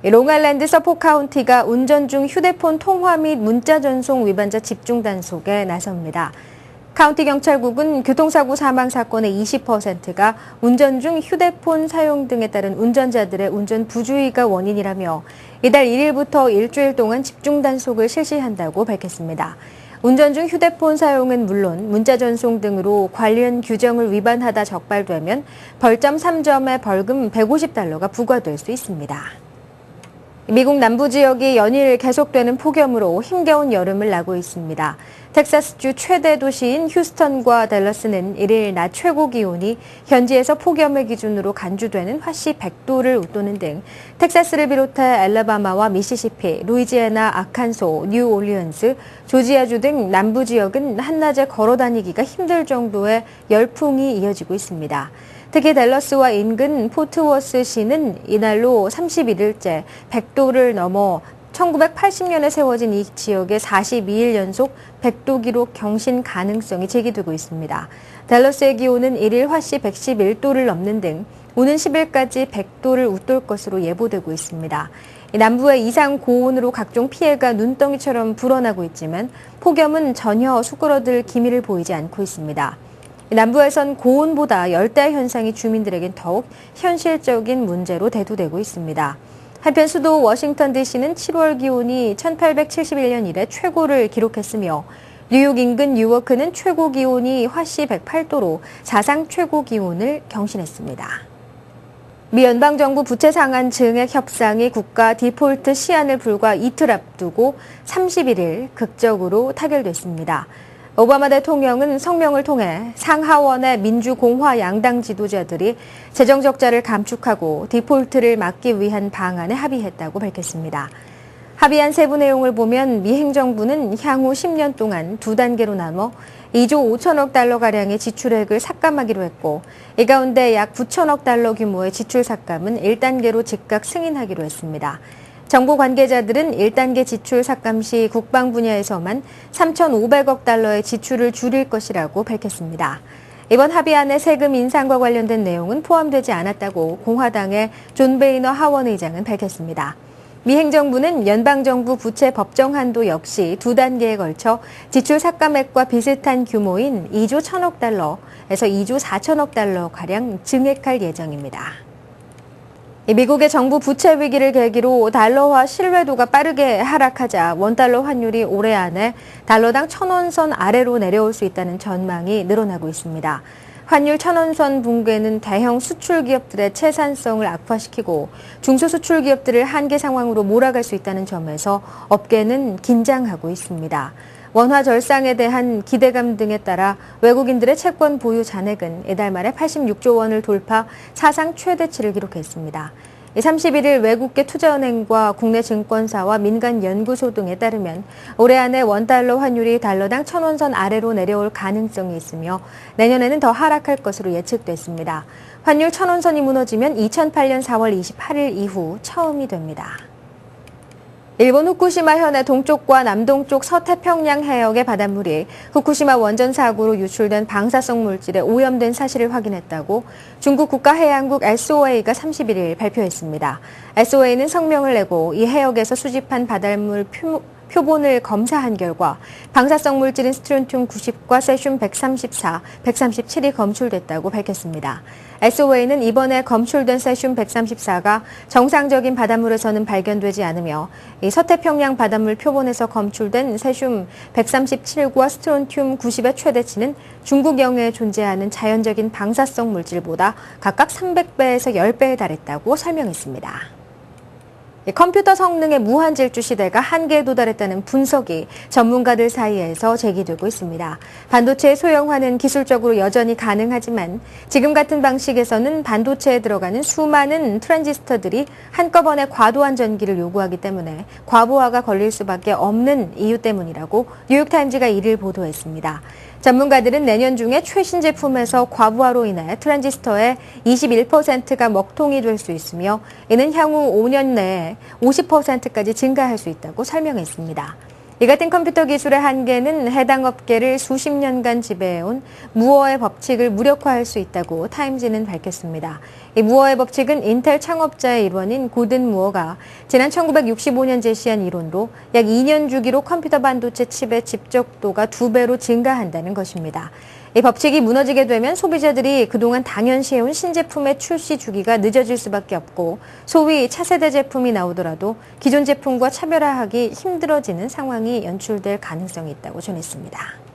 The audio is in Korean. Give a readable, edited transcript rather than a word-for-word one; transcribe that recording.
롱아일랜드 서포 카운티가 운전 중 휴대폰 통화 및 문자 전송 위반자 집중 단속에 나섭니다. 카운티 경찰국은 교통사고 사망 사건의 20%가 운전 중 휴대폰 사용 등에 따른 운전자들의 운전 부주의가 원인이라며 이달 1일부터 일주일 동안 집중 단속을 실시한다고 밝혔습니다. 운전 중 휴대폰 사용은 물론 문자 전송 등으로 관련 규정을 위반하다 적발되면 벌점 3점에 벌금 $150가 부과될 수 있습니다. 미국 남부 지역이 연일 계속되는 폭염으로 힘겨운 여름을 나고 있습니다. 텍사스주 최대 도시인 휴스턴과 댈러스는 1일 낮 최고 기온이 현지에서 폭염을 기준으로 간주되는 화씨 100도를 웃도는 등 텍사스를 비롯해 알라바마와 미시시피, 루이지애나, 아칸소, 뉴올리언스, 조지아주 등 남부 지역은 한낮에 걸어 다니기가 힘들 정도의 열풍이 이어지고 있습니다. 특히 댈러스와 인근 포트워스시는 이날로 31일째 100도를 넘어 1980년에 세워진 이 지역의 42일 연속 100도 기록 경신 가능성이 제기되고 있습니다. 댈러스의 기온은 1일 화씨 111도를 넘는 등 오는 10일까지 100도를 웃돌 것으로 예보되고 있습니다. 남부의 이상 고온으로 각종 피해가 눈덩이처럼 불어나고 있지만 폭염은 전혀 수그러들 기미를 보이지 않고 있습니다. 남부에선 고온보다 열대 현상이 주민들에겐 더욱 현실적인 문제로 대두되고 있습니다. 한편 수도 워싱턴 DC는 7월 기온이 1871년 이래 최고를 기록했으며 뉴욕 인근 뉴워크는 최고 기온이 화씨 108도로 사상 최고 기온을 경신했습니다. 미 연방정부 부채 상한 증액 협상이 국가 디폴트 시한을 불과 이틀 앞두고 31일 극적으로 타결됐습니다. 오바마 대통령은 성명을 통해 상하원의 민주공화 양당 지도자들이 재정 적자를 감축하고 디폴트를 막기 위한 방안에 합의했다고 밝혔습니다. 합의한 세부 내용을 보면 미 행정부는 향후 10년 동안 두 단계로 나눠 2조 5천억 달러가량의 지출액을 삭감하기로 했고 이 가운데 약 9천억 달러 규모의 지출 삭감은 1단계로 즉각 승인하기로 했습니다. 정부 관계자들은 1단계 지출 삭감 시 국방 분야에서만 3,500억 달러의 지출을 줄일 것이라고 밝혔습니다. 이번 합의안의 세금 인상과 관련된 내용은 포함되지 않았다고 공화당의 존 베이너 하원 의장은 밝혔습니다. 미 행정부는 연방정부 부채 법정 한도 역시 두 단계에 걸쳐 지출 삭감액과 비슷한 규모인 2조 1천억 달러에서 2조 4천억 달러가량 증액할 예정입니다. 미국의 정부 부채 위기를 계기로 달러화 신뢰도가 빠르게 하락하자 원달러 환율이 올해 안에 달러당 1,000원 선 아래로 내려올 수 있다는 전망이 늘어나고 있습니다. 환율 1,000원 선 붕괴는 대형 수출 기업들의 채산성을 악화시키고 중소수출 기업들을 한계 상황으로 몰아갈 수 있다는 점에서 업계는 긴장하고 있습니다. 원화 절상에 대한 기대감 등에 따라 외국인들의 채권 보유 잔액은 이달 말에 86조 원을 돌파 사상 최대치를 기록했습니다. 31일 외국계 투자은행과 국내 증권사와 민간 연구소 등에 따르면 올해 안에 원달러 환율이 달러당 1,000원 선 아래로 내려올 가능성이 있으며 내년에는 더 하락할 것으로 예측됐습니다. 환율 1,000원 선이 무너지면 2008년 4월 28일 이후 처음이 됩니다. 일본 후쿠시마 현의 동쪽과 남동쪽 서태평양 해역의 바닷물이 후쿠시마 원전 사고로 유출된 방사성 물질에 오염된 사실을 확인했다고 중국 국가해양국 SOA가 31일 발표했습니다. SOA는 성명을 내고 이 해역에서 수집한 바닷물 표본을 검사한 결과 방사성 물질인 스트론튬 90과 세슘 134, 137이 검출됐다고 밝혔습니다. SOA는 이번에 검출된 세슘 134가 정상적인 바닷물에서는 발견되지 않으며 이 서태평양 바닷물 표본에서 검출된 세슘 137과 스트론튬 90의 최대치는 중국 영해에 존재하는 자연적인 방사성 물질보다 각각 300배에서 10배에 달했다고 설명했습니다. 컴퓨터 성능의 무한질주 시대가 한계에 도달했다는 분석이 전문가들 사이에서 제기되고 있습니다. 반도체의 소형화는 기술적으로 여전히 가능하지만 지금 같은 방식에서는 반도체에 들어가는 수많은 트랜지스터들이 한꺼번에 과도한 전기를 요구하기 때문에 과부하가 걸릴 수밖에 없는 이유 때문이라고 뉴욕타임즈가 이를 보도했습니다. 전문가들은 내년 중에 최신 제품에서 과부하로 인해 트랜지스터의 21%가 먹통이 될 수 있으며 이는 향후 5년 내에 50%까지 증가할 수 있다고 설명했습니다. 이 같은 컴퓨터 기술의 한계는 해당 업계를 수십 년간 지배해온 무어의 법칙을 무력화할 수 있다고 타임지는 밝혔습니다. 이 무어의 법칙은 인텔 창업자의 일원인 고든 무어가 지난 1965년 제시한 이론로 약 2년 주기로 컴퓨터 반도체 칩의 집적도가 2배로 증가한다는 것입니다. 이 법칙이 무너지게 되면 소비자들이 그동안 당연시해온 신제품의 출시 주기가 늦어질 수밖에 없고 소위 차세대 제품이 나오더라도 기존 제품과 차별화하기 힘들어지는 상황이 연출될 가능성이 있다고 전했습니다.